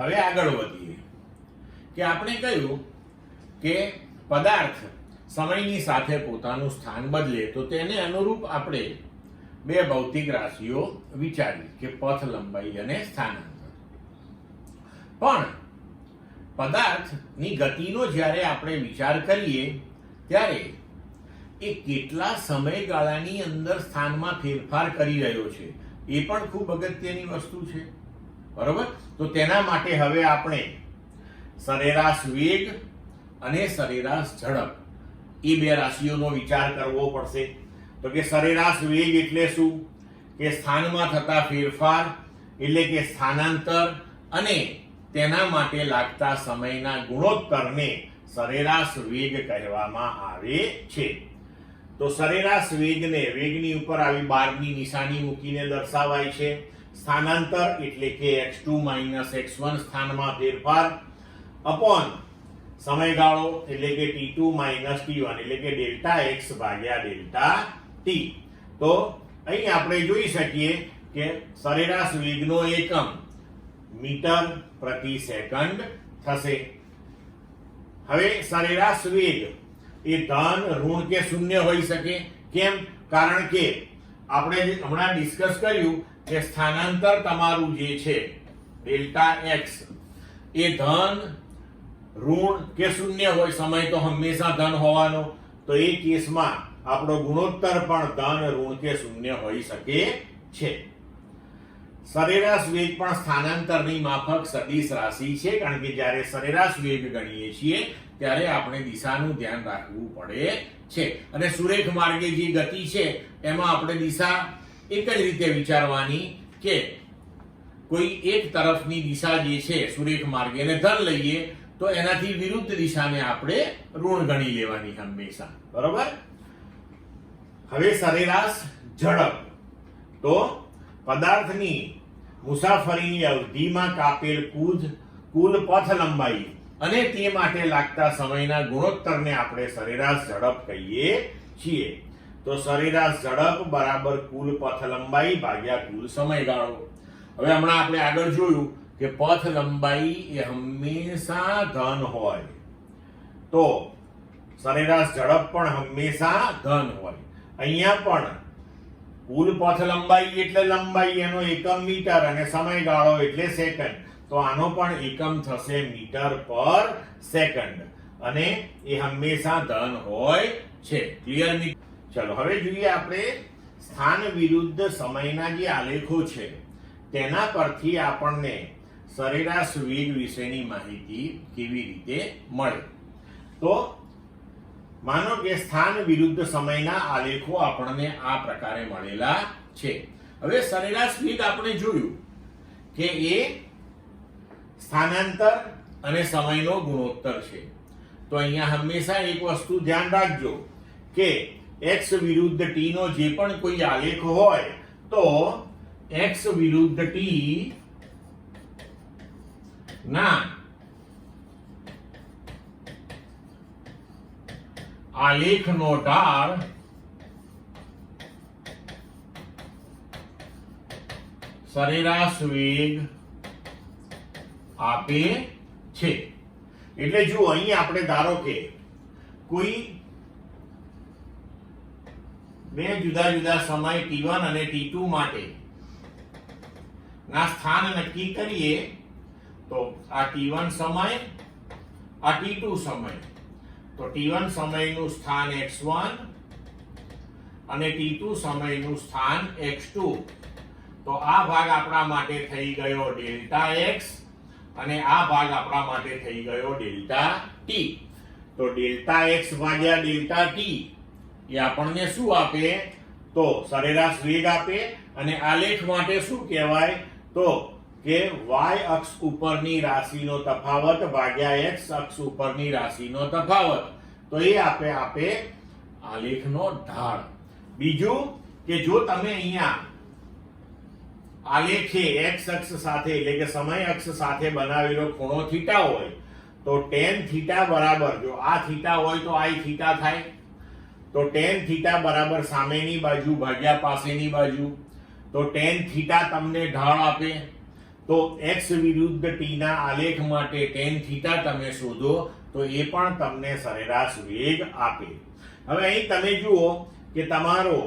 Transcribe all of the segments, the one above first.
હવે આગળ વધીએ કે આપણે કહ્યું કે પદાર્થ સમયની સાથે પોતાનું સ્થાન બદલે તો તેને અનુરૂપ આપણે બે ભૌતિક રાશિઓ વિચારી કે પથ લંબાઈ અને સ્થાનાંતર. પણ પદાર્થની ગતિનો જ્યારે આપણે વિચાર કરીએ ત્યારે એ કેટલા સમયગાળાની અંદર સ્થાનમાં ફેરફાર કરી રહ્યો છે એ પણ ખૂબ અગત્યની વસ્તુ છે, બરોબર. તો તેના માટે હવે આપણે સરેરાશ વેગ અને સરેરાશ ઝડપ એ બે રાશિઓનો વિચાર કરવો પડશે. તો કે સરેરાશ વેગ એટલે શું? કે સ્થાનમાં થતા ફેરફાર એટલે કે સ્થાનાંતર અને તેના માટે લાગતા સમયના ગુણોત્તરને સરેરાશ વેગ કહેવામાં આવે છે. તો સરેરાશ વેગની ઉપર આવી બારની નિશાની મૂકીને દર્શાવાય છે. સ્થાનાંતર એટલે કે x2 - x1 સ્થાનમાં ફેરફાર અપોન સમયગાળો એટલે કે t2 - t1 એટલે કે ડેલ્ટા x ભાગ્યા ડેલ્ટા t. તો અહીં આપણે જોઈ શકીએ કે સરેરાશ વેગનો એકમ મીટર પ્રતિ સેકન્ડ થશે. હવે સરેરાશ વેગ એ ધન, ઋણ કે શૂન્ય હોઈ શકે. કેમ? કારણ કે આપણે હમણાં ડિસ્કસ કર્યું કે સ્થાનાંતર તમારું જે છે ડેલ્ટા x એ ધન, ઋણ કે શૂન્ય હોય. સમય તો હંમેશા ધન હોવાનો, તો એ કેસમાં આપણો ગુણોત્તર પણ ધન, ઋણ કે શૂન્ય હોઈ શકે છે. સરેરાશ વેગ પણ સ્થાનાંતરની માફક સદિશ રાશિ છે, કારણ કે જ્યારે સરેરાશ વેગ ગણીએ છીએ ત્યારે આપણે દિશાનું ધ્યાન રાખવું પડે છે. અને સુરેખ માર્ગે જે ગતિ છે એમાં આપણે દિશા એક જ રીતે વિચારવાની કે કોઈ એક તરફની દિશા જે છે સુરેખ માર્ગે ને ધન લઈએ તો એનાથી વિરુદ્ધ દિશાને આપણે ઋણ ગણી લેવાની હંમેશા, બરોબર. હવે સરેરાશ ઝડપ. તો પદાર્થની મુસાફરીની અવધિમાં કાપેલ કુલ પથ લંબાઈ અને તે માટે લાગતા સમયના ગુણોત્તરને આપણે સરેરાશ ઝડપ કહીએ છીએ. તો સરેરાશ ઝડપ બરાબર કુલ પથ લંબાઈ ભાગ્યા કુલ સમયગાળો. હવે હમણાં આપણે આગળ જોયું કે પથ લંબાઈ એ હંમેશા ધન હોય તો સરેરાશ ઝડપ પણ હંમેશા ધન હોય. અહીંયા પણ કુલ પથ લંબાઈ એટલે લંબાઈ, એનો એકમ મીટર અને સમયગાળો એટલે સેકન્ડ. તો આનો પણ એકમ થશે મીટર પર સેકન્ડ અને એ હંમેશા ધન હોય છે. ક્લિયર? ચલો હવે જોઈએ આપણે સ્થાન વિરુદ્ધ સમયના જે આલેખો છે તેના પરથી આપણને સરેરાશ વેગ વિશેની માહિતી કેવી રીતે મળે. તો માનો કે સ્થાન વિરુદ્ધ સમયના આલેખો આપણને આ પ્રકારે મળેલા છે. હવે સરેરાશ વેગ આપણે જોયું કે એ સ્થાનાંતર અને સમયનો ગુણોત્તર છે. તો અહીંયા હંમેશા એક વસ્તુ ધ્યાન રાખજો કે x વિરુદ્ધ t નો જે પણ કોઈ આલેખ હોય તો x વિરુદ્ધ t ના આલેખનો ઢાળ સરેરાશ વેગ આપે છે. એટલે જો અહીં આપણે ધારો કે કોઈ બે જુદા જુદા સમય t1 અને t2 માટે ના સ્થાન નક્કી કરીએ તો આ t1 સમય, આ t2 સમય. તો t1 સમયનું સ્થાન x1 અને t2 સમયનું સ્થાન x2. તો આ ભાગ આપણા માટે થઈ ગયો ડેલ્ટા x અને આ ભાગ આપણા માટે થઈ ગયો ડેલ્ટા t. તો ડેલ્ટા x ભાગ્યા ડેલ્ટા t એ આપણને શું આપે? તો સરેરાશ વેગ આપે. અને આલેખ માટે શું કહેવાય? તો કે y અક્ષ ઉપરની રાશિનો તફાવત ભાગ્યા x અક્ષ ઉપરની રાશિનો તફાવત. તો એ આપે આલેખનો ઢાળ. બીજું કે જો તમે અહીંયા આલેખે x અક્ષ સાથે એટલે કે સમય અક્ષ સાથે બનાવેલો ખૂણો થીટા હોય તો tan થીટા બરાબર, જો આ થીટા હોય તો I થીટા થાય. તો tan થીટા બરાબર સામેની બાજુ ભાગ્યા પાસેની બાજુ. તો tan થીટા તમને ઢાળ આપે. તો x વિરુદ્ધ t ના આલેખ માટે tan થીટા તમે શોધો તો એ પણ તમને સરેરાશ વેગ આપે. હવે અહીં તમે જુઓ કે તમારો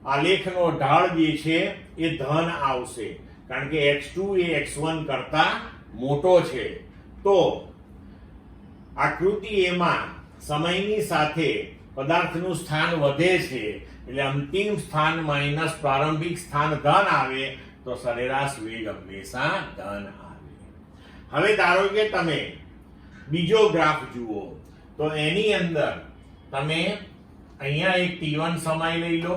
આલેખનો ઢાળ જે છે એ ધન આવશે કારણ કે x2 એ x1 કરતા મોટો છે. તો આકૃતિ એમાં સમયની સાથે પદાર્થનું સ્થાન વધે છે એટલે અંતિમ સ્થાન માઈનસ પ્રારંભિક સ્થાન ધન આવે તો સરેરાશ વેગ હંમેશા ધન આવે. હવે ધારો કે તમે બીજો ગ્રાફ જુઓ તો એની અંદર તમે અહીંયા એક t1 સમય લઈ લો,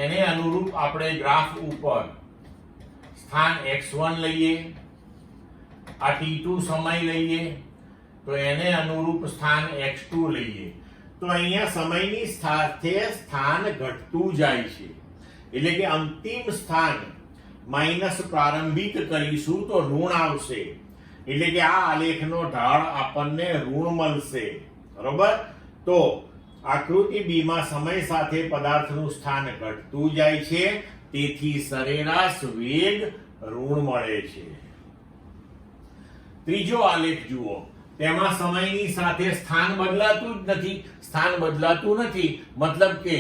એને અનુરૂપ આપણે ગ્રાફ ઉપર સ્થાન x1 લઈએ, આ t2 સમય લઈએ તો એને અનુરૂપ સ્થાન x2 લઈએ. તો અહીંયા સમયની સાથે સ્થાન ઘટતું જાય છે એટલે કે અંતિમ સ્થાન માઈનસ પ્રારંભિક કરીશું તો ઋણ આવશે એટલે કે આ આલેખનો ઢાળ આપણને ઋણ મળશે. બરોબર? તો આકૃતિ બી માં સમય સાથે પદાર્થનું સ્થાન ઘટતું જાય છે તેથી સરેરાશ વેગ ઋણ મળે છે. ત્રીજો આલેખ જુઓ, તેમાં સમયની સાથે સ્થાન બદલાતું જ નથી. સ્થાન બદલાતું નથી મતલબ કે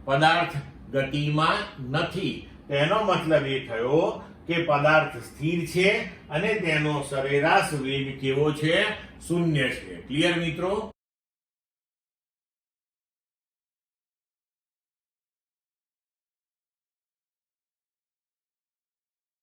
પદાર્થ ગતિમાં નથી. તેનો મતલબ એ થયો કે પદાર્થ સ્થિર છે અને તેનો સરેરાશ વેગ કેવો છે? શૂન્ય છે. ક્લિયર મિત્રો?